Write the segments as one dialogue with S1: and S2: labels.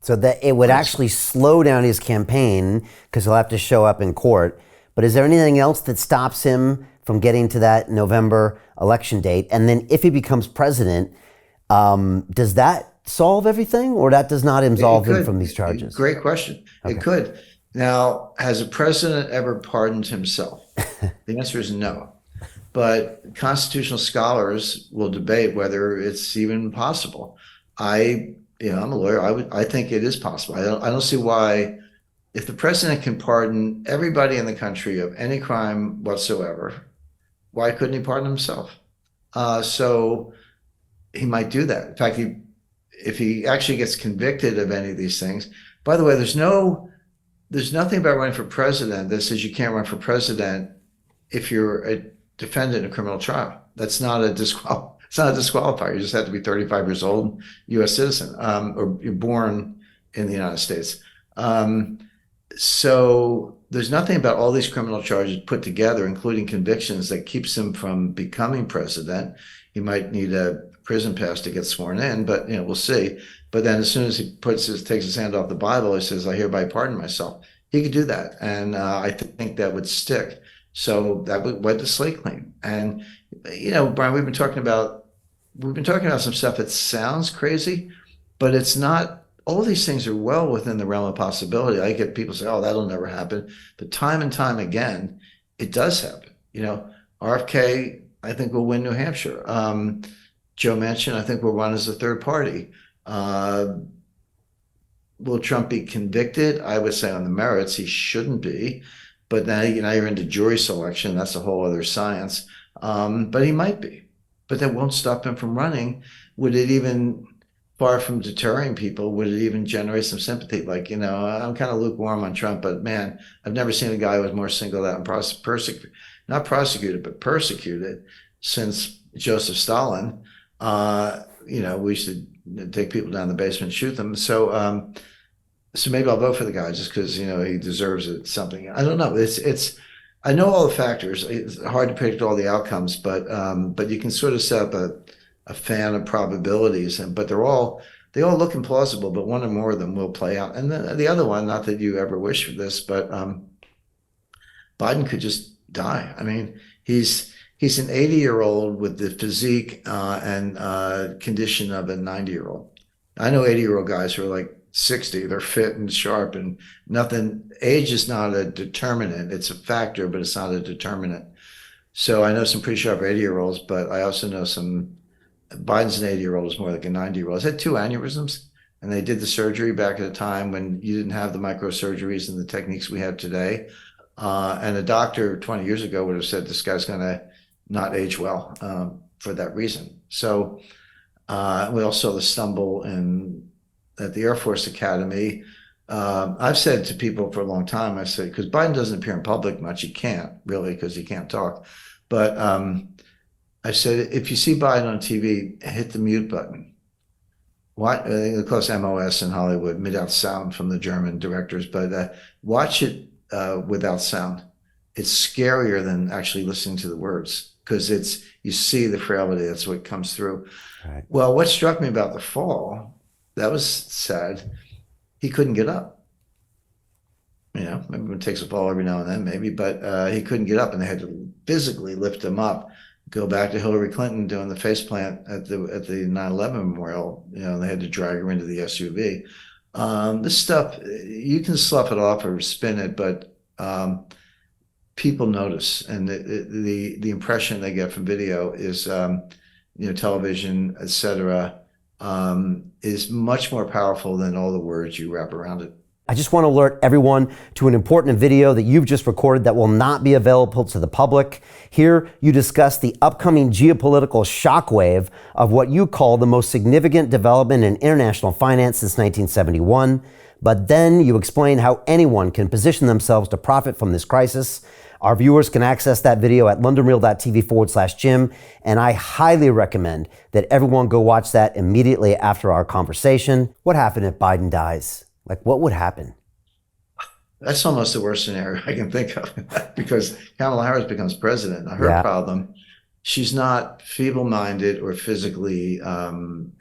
S1: So that it would actually slow down his campaign because he'll have to show up in court. But is there anything else that stops him from getting to that November election date? And then if he becomes president, does that solve everything, or that does not absolve him from these charges?
S2: Great question.
S1: Okay.
S2: It could. Now, has a president ever pardoned himself? The answer is no. But constitutional scholars will debate whether it's even possible. I'm a lawyer. I think it is possible. I don't see why, if the president can pardon everybody in the country of any crime whatsoever, why couldn't he pardon himself? So he might do that. In fact, if he actually gets convicted of any of these things, by the way, there's nothing about running for president that says you can't run for president if you're a defendant in a criminal trial. That's not a it's not a disqualifier. You just have to be 35 years old, U.S. citizen, or you're born in the United States. So there's nothing about all these criminal charges put together, including convictions, that keeps him from becoming president. He might need a prison pass to get sworn in, but we'll see. But then as soon as he takes his hand off the Bible, he says, "I hereby pardon myself." He could do that, and I think that would stick. So that would wipe the slate clean. And Brian, we've been talking about some stuff that sounds crazy, but it's not. All these things are well within the realm of possibility. I get people say, "Oh, that'll never happen," but time and time again, it does happen. RFK, I think, will win New Hampshire. Joe Manchin, I think, will run as a third party. Will Trump be convicted? I would say on the merits, he shouldn't be. But now, you're into jury selection. That's a whole other science. But he might be. But that won't stop him from running. Would it even, far from deterring people, would it even generate some sympathy? Like, I'm kind of lukewarm on Trump, but man, I've never seen a guy who was more singled out and persecuted, not prosecuted, but persecuted since Joseph Stalin. We used to take people down the basement and shoot them. So maybe I'll vote for the guy just because he deserves it. Something, I don't know. It's I know all the factors. It's hard to predict all the outcomes, but you can sort of set up a fan of probabilities, but they all look implausible. But one or more of them will play out. And the other one, not that you ever wish for this, but Biden could just die. I mean, he's an 80-year-old with the physique and condition of a 90-year-old. I know 80-year-old guys who are like 60. They're fit and sharp and nothing. Age is not a determinant. It's a factor, but it's not a determinant. So I know some pretty sharp 80-year-olds, but I also know Biden's an 80-year-old is more like a 90-year-old. He's had 2 aneurysms, and they did the surgery back at a time when you didn't have the microsurgeries and the techniques we have today. And a doctor 20 years ago would have said this guy's going to not age well for that reason. So we also saw the stumble at the Air Force Academy. I've said to people for a long time, I said, because Biden doesn't appear in public much, he can't really because he can't talk. But I said, if you see Biden on TV, hit the mute button. They call it MOS in Hollywood, without sound from the German directors, but watch it without sound. It's scarier than actually listening to the words because you see the frailty. That's what comes through.
S1: Right.
S2: Well, what struck me about the fall, that was sad. He couldn't get up. Maybe it takes a fall every now and then, maybe, but he couldn't get up, and they had to physically lift him up. Go back to Hillary Clinton doing the faceplant at the 9/11 memorial. They had to drag her into the SUV. This stuff, you can slough it off or spin it, but people notice, and the impression they get from video is, television, etc., is much more powerful than all the words you wrap around it.
S1: I just want to alert everyone to an important video that you've just recorded that will not be available to the public. Here, you discuss the upcoming geopolitical shockwave of what you call the most significant development in international finance since 1971. But then you explain how anyone can position themselves to profit from this crisis. Our viewers can access that video at londonreal.tv/Jim, and I highly recommend that everyone go watch that immediately after our conversation. What happened if Biden dies? What would happen?
S2: That's almost the worst scenario I can think of because Kamala Harris becomes president. Now, her problem, she's not feeble-minded or physically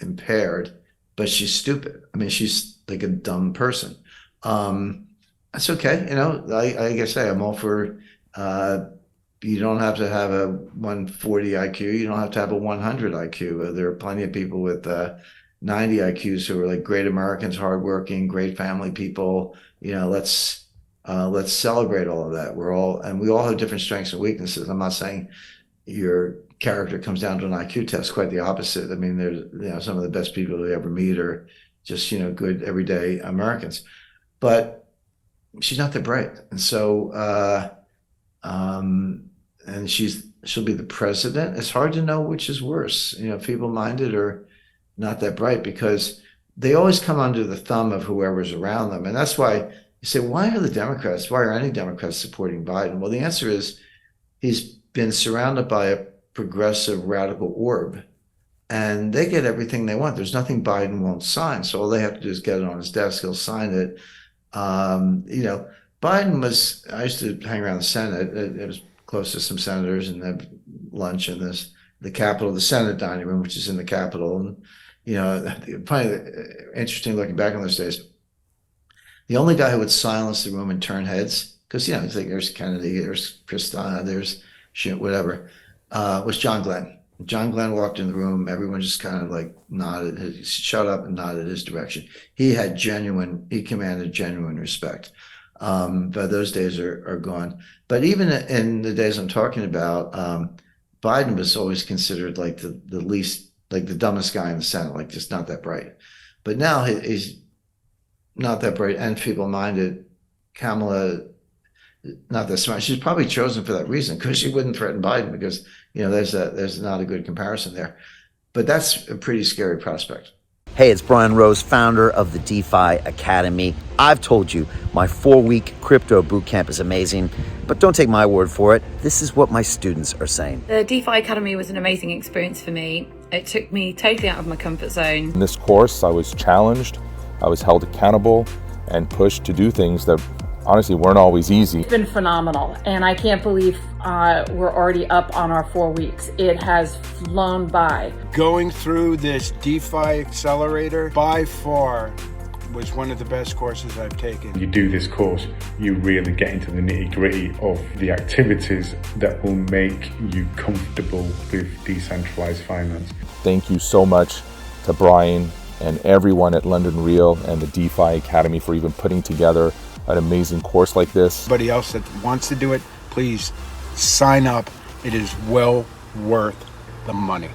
S2: impaired, but she's stupid. I mean, she's like a dumb person. That's okay. Like I say, I'm all for, you don't have to have a 140 IQ. You don't have to have a 100 IQ. There are plenty of people with 90 IQs who are like great Americans, hardworking, great family people. Let's celebrate all of that. We all have different strengths and weaknesses. I'm not saying your character comes down to an IQ test. Quite the opposite. I mean, there's some of the best people you ever meet are just good everyday Americans. But she's not that bright, and so and she'll be the president. It's hard to know which is worse. Feeble-minded or not that bright, because they always come under the thumb of whoever's around them, and that's why you say, why are any Democrats supporting Biden? Well, the answer is he's been surrounded by a progressive radical orb, and they get everything they want. There's nothing Biden won't sign. So all they have to do is get it on his desk. He'll sign it. Biden I used to hang around the Senate. It was close to some senators and have lunch in the Capitol, the Senate dining room, which is in the Capitol. And, probably interesting looking back on those days, the only guy who would silence the room and turn heads, because, you think there's Kennedy, there's Christina, there's whatever, was John Glenn. John Glenn walked in the room. Everyone just kind of like nodded, shut up and nodded his direction. He commanded genuine respect. But those days are gone. But even in the days I'm talking about, Biden was always considered like the least, like the dumbest guy in the Senate, like just not that bright. But now he's not that bright and feeble-minded. Kamala, not that smart. She's probably chosen for that reason, because she wouldn't threaten Biden, because there's not a good comparison there. But that's a pretty scary prospect.
S1: Hey, it's Brian Rose, founder of the DeFi Academy. I've told you my 4-week crypto bootcamp is amazing, but don't take my word for it. This is what my students are saying.
S3: The DeFi Academy was an amazing experience for me. It took me totally out of my comfort zone.
S4: In this course, I was challenged, I was held accountable, and pushed to do things that honestly weren't always easy.
S5: It's been phenomenal, and I can't believe we're already up on our 4 weeks. It has flown by.
S6: Going through this DeFi accelerator by far was one of the best courses I've taken.
S7: You do this course, you really get into the nitty-gritty of the activities that will make you comfortable with decentralized finance.
S4: Thank you so much to Brian and everyone at London Real and the DeFi Academy for even putting together an amazing course like this.
S6: Anybody else that wants to do it, please sign up. It is well worth the money.